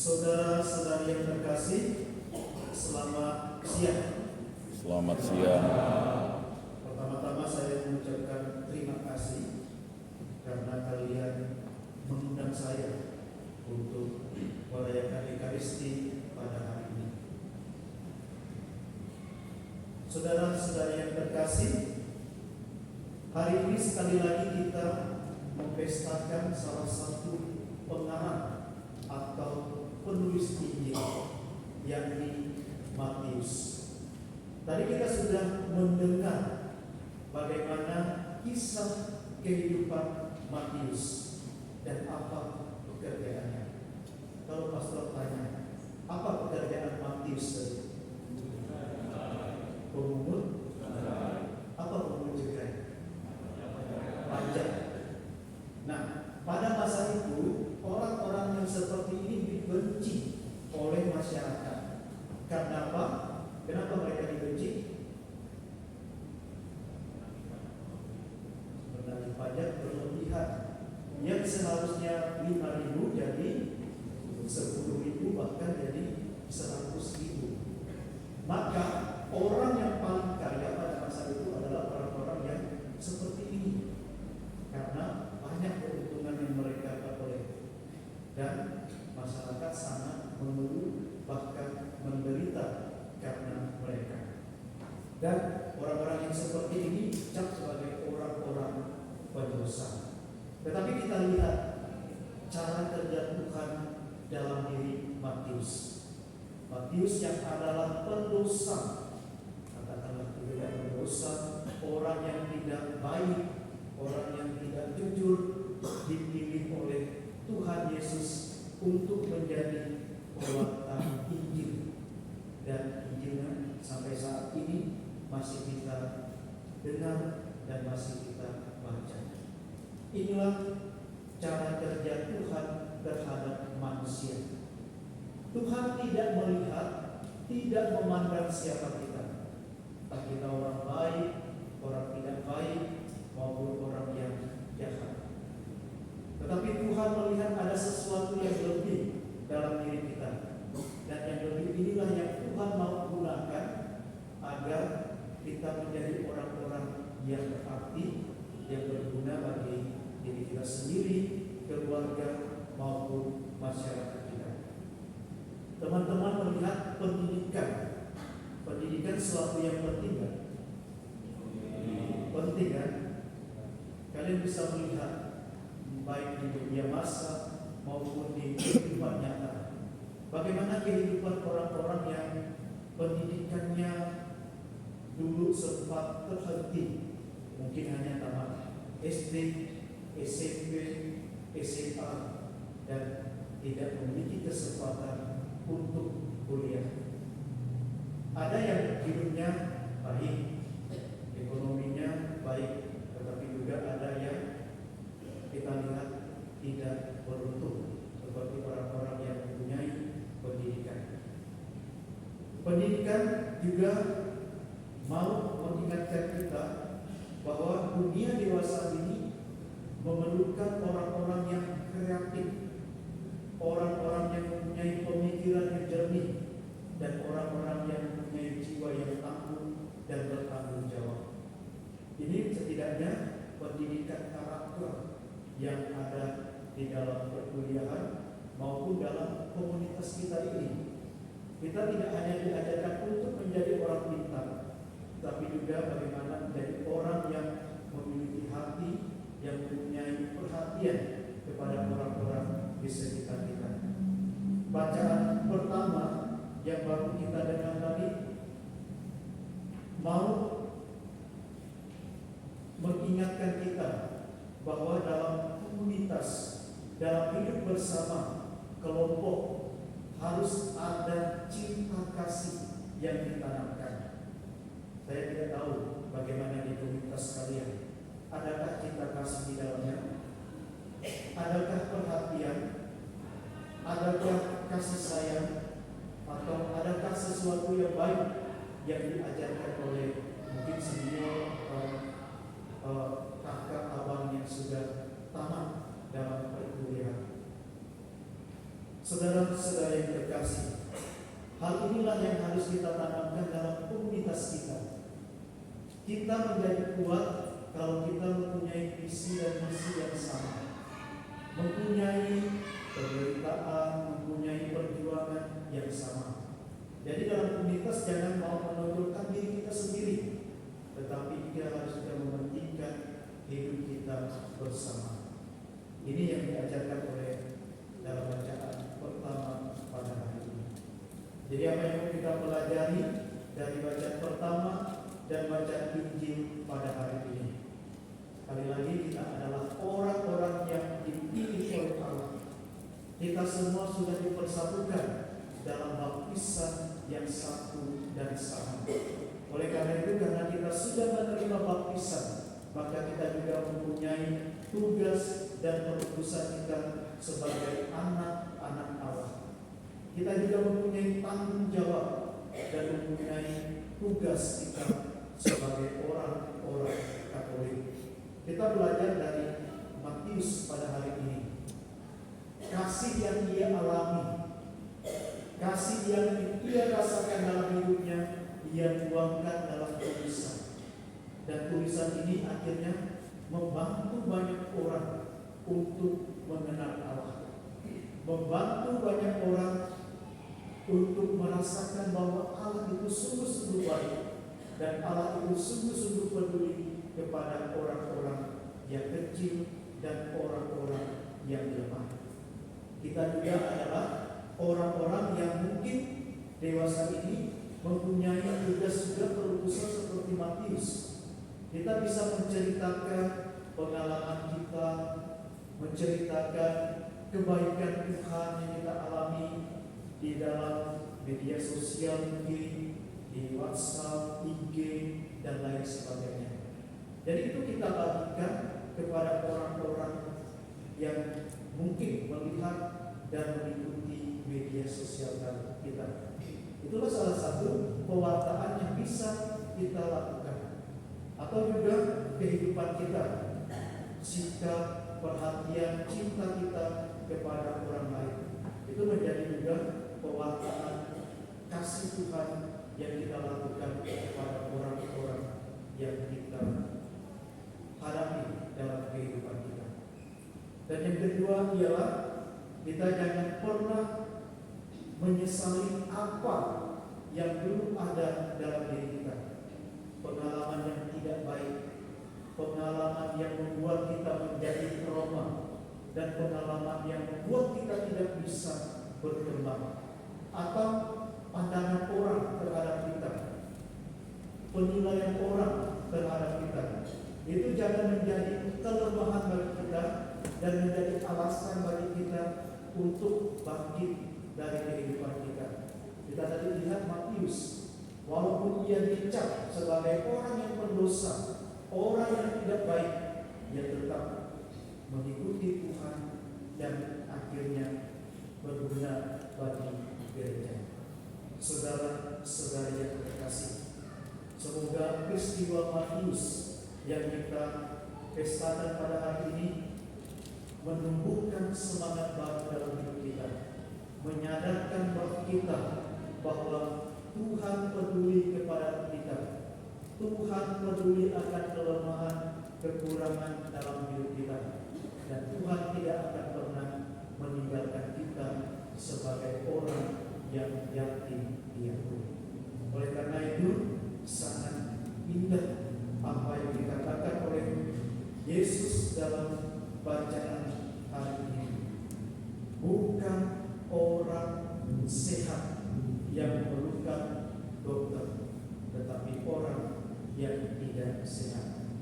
Saudara-saudari yang terkasih, selamat siang. Selamat siang. Pertama-tama saya mengucapkan terima kasih karena kalian mengundang saya untuk merayakan Ekaristi pada hari ini. Saudara-saudari yang terkasih, hari ini sekali lagi kita mempestakan salah satu pengarang atau penulis Injil, yakni Matius. Tadi kita sudah mendengar bagaimana kisah kehidupan Matius dan apa pekerjaannya. Kalau pastor tanya, apa pekerjaan Matius? Pemungut? Apa pemungut cukai? Pajak. Nah, pada masa itu orang-orang yang seperti ini dibenci oleh masyarakat. Karena apa? Kenapa mereka dibenci? Menagih pajak berlebihan. Yang seharusnya 5.000 jadi 10.000, bahkan jadi 100.000. Maka orang yang paling kaya pada masa itu adalah orang-orang yang seperti ini, karena banyak keuntungan yang mereka peroleh dan masyarakat sangat mengeluh, bahkan menderita karena mereka. Dan orang-orang yang seperti ini dicap sebagai orang-orang pendosa. Tetapi kita lihat cara kerja Tuhan dalam diri Matius. Matius yang adalah pendosa, katakanlah tidak pendosa, orang yang tidak baik, orang yang tidak jujur, dipilih oleh Tuhan Yesus untuk menjadi pembawa Injil. Dan Injilnya sampai saat ini masih kita dengar dan masih kita baca. Inilah cara kerja Tuhan terhadap manusia. Tuhan tidak melihat, tidak memandang siapa kita, entah kita orang baik, orang tidak baik, maupun orang yang jahat. Tetapi Tuhan melihat ada sesuatu yang lebih dalam diri kita, dan yang lebih inilah yang Tuhan mau gunakan agar kita menjadi orang-orang yang berarti, yang berguna bagi diri kita sendiri, keluarga, maupun masyarakat kita. Teman-teman melihat pendidikan sesuatu yang penting kan? Penting kan? Kalian bisa melihat baik di media massa maupun di kehidupan nyata, bagaimana kehidupan orang-orang yang pendidikannya dulu sempat terhenti, mungkin hanya tamat SD, SMP, SMA, dan tidak memiliki kesempatan untuk kuliah. Ada yang hidupnya baik, ekonominya baik, tetapi juga ada yang kita lihat tidak beruntung, seperti orang-orang yang mempunyai pendidikan. Pendidikan juga mau mengingatkan kita bahwa dunia dewasa ini memerlukan orang-orang yang kreatif, orang-orang yang mempunyai pemikiran yang jernih, dan orang-orang yang mempunyai jiwa yang tangguh dan bertanggung jawab. Ini setidaknya pendidikan karakter yang ada di dalam perkuliahan maupun dalam komunitas kita ini. Kita tidak hanya diajarkan untuk menjadi orang pintar, tapi juga bagaimana menjadi orang yang memiliki hati, yang mempunyai perhatian kepada orang-orang di sekitar kita. Bacaan pertama yang baru kita dengar tadi mau mengingatkan kita bahwa dalam komunitas, dalam hidup bersama kelompok, harus ada cinta kasih yang ditanamkan. Saya tidak tahu bagaimana di komunitas kalian. Adakah cinta kasih di dalamnya? Adakah perhatian? Adakah kasih sayang? Atau adakah sesuatu yang baik yang diajarkan oleh mungkin senior kakak abang yang sudah tamat dalam perkuliahan? Saudara-saudara harus kita tanamkan dalam komunitas kita. Kita menjadi kuat kalau kita mempunyai visi dan misi yang sama, mempunyai penderitaan, mempunyai perjuangan yang sama. Jadi dalam komunitas jangan mau menonjolkan diri kita sendiri, tetapi kita harus juga mementingkan hidup kita bersama. Ini yang diajarkan oleh dalam bacaan pertama pada hari ini. Jadi apa yang kita pelajari dari bacaan pertama dan bacaan Injil pada hari ini, sekali lagi kita adalah orang-orang yang dipilih oleh Allah. Kita semua sudah dipersatukan dalam baptisan yang satu dan sama. Oleh karena itu, karena kita sudah menerima baptisan, maka kita juga mempunyai tugas dan perutusan kita sebagai anak-anak Allah. Kita juga mempunyai tanggung jawab dan mempunyai tugas kita sebagai orang-orang Katolik. Kita belajar dari Matius pada hari ini. Kasih yang ia alami, kasih yang ia rasakan dalam hidupnya, ia tuangkan dalam tulisan. Dan tulisan ini akhirnya membantu banyak orang untuk mengenal Allah, membantu banyak orang untuk merasakan bahwa Allah itu sungguh-sungguh baik dan Allah itu sungguh-sungguh peduli kepada orang-orang yang kecil dan orang-orang yang lemah. Kita juga adalah orang-orang yang mungkin dewasa ini mempunyai tugas juga perutusan seperti Matius. Kita bisa menceritakan pengalaman kita, menceritakan kebaikan Tuhan yang kita alami di dalam media sosial mungkin, di WhatsApp, IG, dan lain sebagainya. Jadi itu kita bagikan kepada orang-orang yang mungkin melihat dan mengikuti media sosial kita. Itulah salah satu pewartaan yang bisa kita lakukan. Atau juga kehidupan kita, sikap, perhatian, cinta kita kepada orang lain. Itu menjadi juga pewartaan kasih Tuhan yang kita lakukan kepada orang-orang yang kita hadapi dalam kehidupan kita. Dan yang kedua ialah kita jangan pernah menyesali apa yang dulu ada dalam diri kita. Pengalaman yang tidak baik, pengalaman yang membuat kita menjadi trauma, dan pengalaman yang membuat kita tidak bisa berkembang, atau pandangan orang terhadap kita, penilaian orang terhadap kita. Itu jangan menjadi kelemahan bagi kita dan menjadi alasan bagi kita untuk bangkit dari kehidupan kita. Kita tadi lihat Matius, walaupun ia dicap sebagai orang yang berdosa, orang yang tidak baik, ia tetap mengikuti Tuhan dan akhirnya berguna bagi gereja. Saudara-saudari yang terkasih, semoga peristiwa Matius yang kita pestakan pada hari ini menumbuhkan semangat baru dalam hidup kita, menyadarkan kita bahwa Tuhan peduli kepada kita. Tuhan peduli akan kelemahan, kekurangan dalam hidup kita, dan Tuhan tidak akan pernah meninggalkan kita sebagai orang yang yatim piatu. Oleh karena itu sangat indah apa yang dikatakan oleh Yesus dalam bacaan hari ini. Bukan orang sehat yang memerlukan dokter, tetapi orang yang tidak sehat.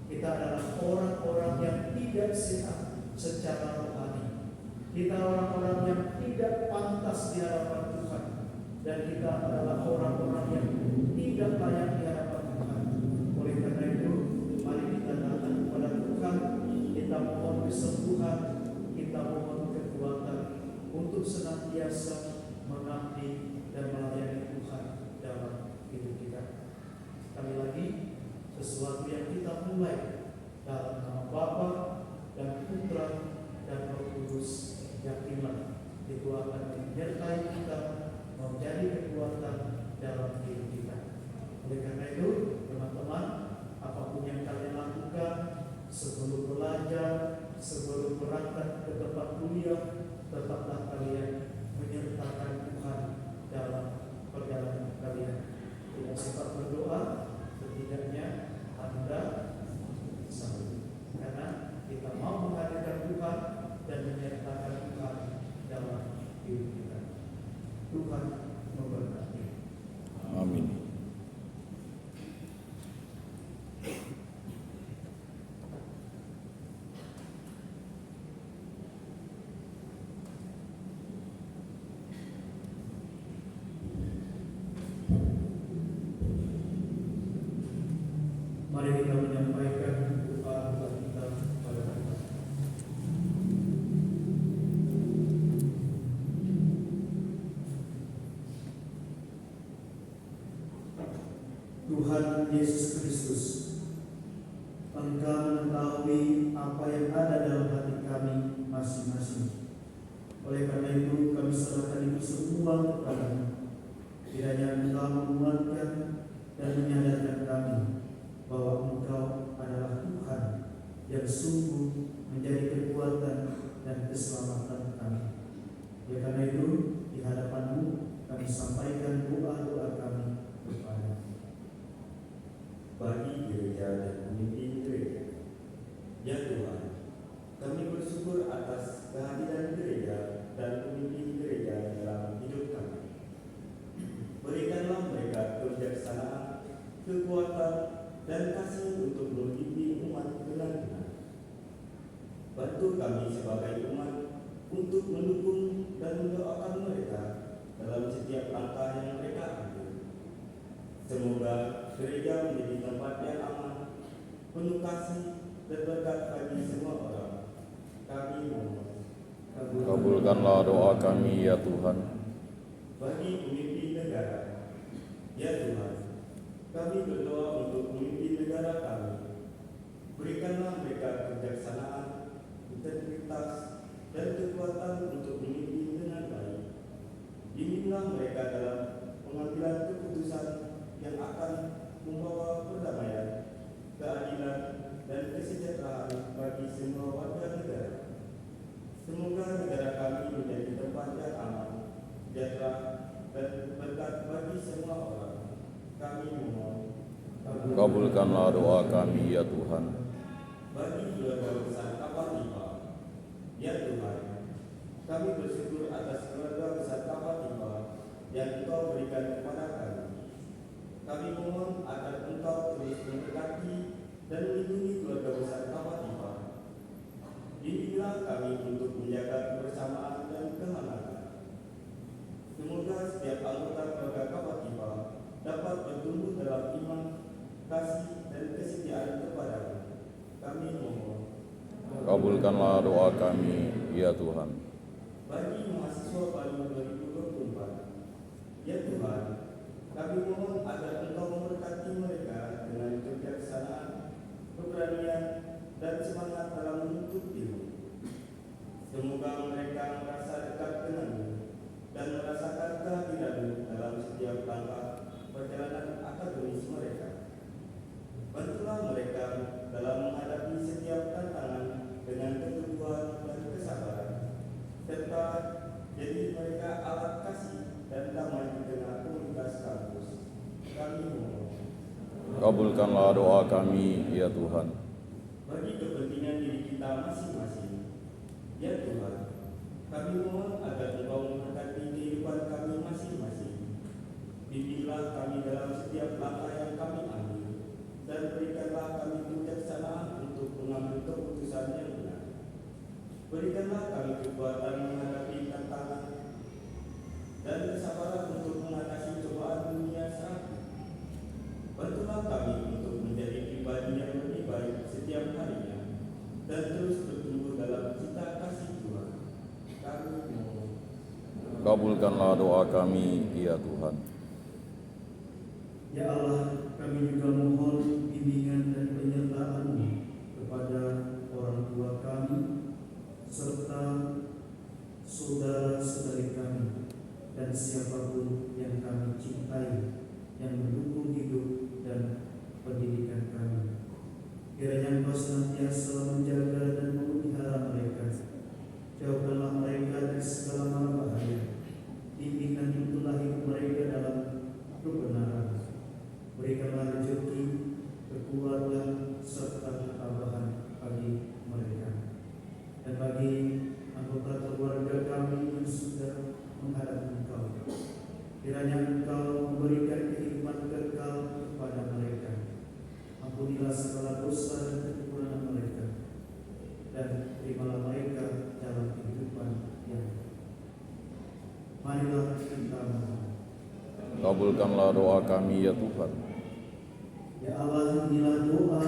Kita adalah orang-orang yang tidak sehat secara rohani. Kita orang-orang yang tidak pantas di hadapan Tuhan, dan kita adalah orang-orang yang tidak layak di hadapan Tuhan. Oleh karena itu, mari kita datang kepada Tuhan, kita mohon kesembuhan, kita mohon kekuatan untuk senantiasa mengabdi dan melayani Tuhan dalam hidup kita. Sekali lagi, sesuatu yang kita mulai dalam nama Bapa dan Putra dan Roh Kudus, yakinlah itu akan menyertai kita, menjadi kekuatan dalam hidup kita. Oleh karena itu, teman-teman, apapun yang kalian lakukan sebelum belajar, sebelum berangkat ke tempat kuliah, tetaplah kalian menyertakan Tuhan dalam perjalanan kalian. Tidak sempat berdoa, setidaknya Anda sanggup. Karena kita mau menghadirkan Tuhan dan menyertakan Tuhan dalam hidup kita. Tuhan memberkati. Amin. Mari kita menyampaikan doa kita pada Tuhan. Tuhan Yesus Kristus, Engkau mengetahui apa yang ada dalam hati kami masing-masing. Oleh karena itu kami serahkan itu semua kepadamu. Kiranya Engkau menguatkan dan menyadarkan kami bahwa Engkau adalah Tuhan yang sungguh menjadi kekuatan dan keselamatan kami. Oleh karena itu, di hadapan-Mu kami sampaikan doa-doa kami kepada-Mu. Bagi gereja dan pemimpin gereja, ya Tuhan, kami bersyukur atas kehadiran gereja dan pemimpin gereja dalam hidup kami. Berikanlah mereka kebijaksanaan, kekuatan, dan kasih untuk memimpin umat dengan benar. Bantu kami sebagai umat untuk mendukung dan mendoakan mereka dalam setiap langkah yang mereka ambil. Semoga gereja menjadi tempat yang aman, penuh kasih dan berkat bagi semua orang. Kami mohon. Kabulkanlah doa kami ya Tuhan. Bagi pemimpin negara, ya Tuhan, kami berdoa untuk pemimpin negara kami. Berikanlah mereka kebijaksanaan, integritas, dan kekuatan untuk memimpin dengan baik. Bimbinglah mereka dalam pengambilan keputusan yang akan membawa perdamaian, keadilan, dan kesejahteraan bagi semua warga negara. Semoga negara kami menjadi tempat yang aman, sejahtera, dan berkat bagi semua orang. Kami mohon. Kabulkanlah doa kami ya Tuhan. Bagi keluarga besar Kapatipa, ya Tuhan, kami bersyukur atas keluarga besar Kapatipa yang Engkau berikan kepada kami. Kami mohon agar Engkau terus memberkati dan melindungi keluarga besar Kapatipa. Bimbinglah kami untuk menjaga kebersamaan dan kehangatan. Semoga setiap anggota keluarga Kapatipa dapat bertumbuh dalam iman, kasih, dan kesetiaan kepada-Mu. Kami mohon. Kabulkanlah doa kami ya Tuhan. Bagi mahasiswa baru 2024, ya Tuhan, kami mohon agar Engkau memberkati mereka dengan kebijaksanaan, keberanian, dan semangat dalam menuntut ilmu. Semoga mereka merasa dekat dengan-Mu dan merasakan kehadiran-Mu dalam setiap langkah perjalanan akademis mereka. Bantulah mereka dalam menghadapi setiap tantangan dengan keteguhan dan kesabaran, serta jadi mereka alat kasih dan damai di tengah komunitas kampus. Kami mohon. Kabulkanlah doa kami ya Tuhan. Bagi kepentingan diri kita masing-masing, ya Tuhan, kami mohon agar Engkau memberkati kehidupan kami masing-masing. Bimbinglah kami dalam setiap langkah yang kami ambil, dan berikanlah kami kebijaksanaan untuk mengambil keputusan yang benar. Berikanlah kami kekuatan menghadapi tantangan dan kesabaran untuk mengatasi cobaan dunia saat ini. Bantulah kami untuk menjadi pribadi yang lebih baik setiap harinya dan terus bertumbuh dalam cita kasih Tuhan. Kami mohon. Kabulkanlah doa kami ya Tuhan. Ya Allah, kami juga mohon bimbingan dan penyertaan-Mu kepada orang tua kami serta saudara-saudari kami dan siapapun yang kami cintai Ampunilah segala dosa dan kekurangan mereka, dan terimalah mereka dalam kehidupan yang marilah kita mohon. Kabulkanlah doa kami ya Tuhan. Ya Allah, inilah doa